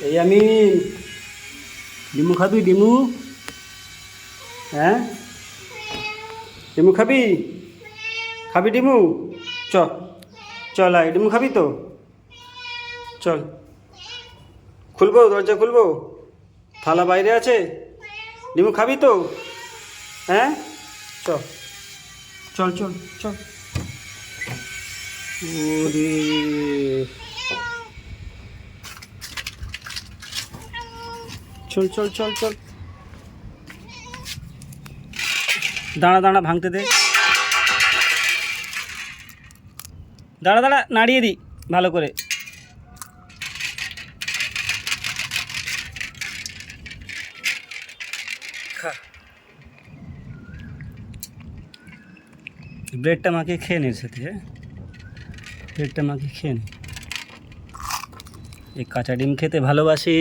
এই আমি ডিমু খাবি ডিমু? হ্যাঁ, ডিমু খাবি? খাবি ডিমু? চ, চল আয়, ডিমু খাবি তো? চল, খুলবো দরজা খুলবো? থালা বাইরে আছে। ডিমু খাবি তো? হ্যাঁ, চ, চল চল চল। ওরে, চল চল চল চল। দাঁড়া দাঁড়া, ভাঙতে দে। দাঁড়া দাঁড়া, নাড়িয়ে দি ভালো করে। খা, ব্রেডটা মাখিয়ে খেয়ে নে সাথে। হ্যাঁ, ব্রেডটা মাখিয়ে খেয়ে নে। এই কাঁচা ডিম খেতে ভালোবাসে।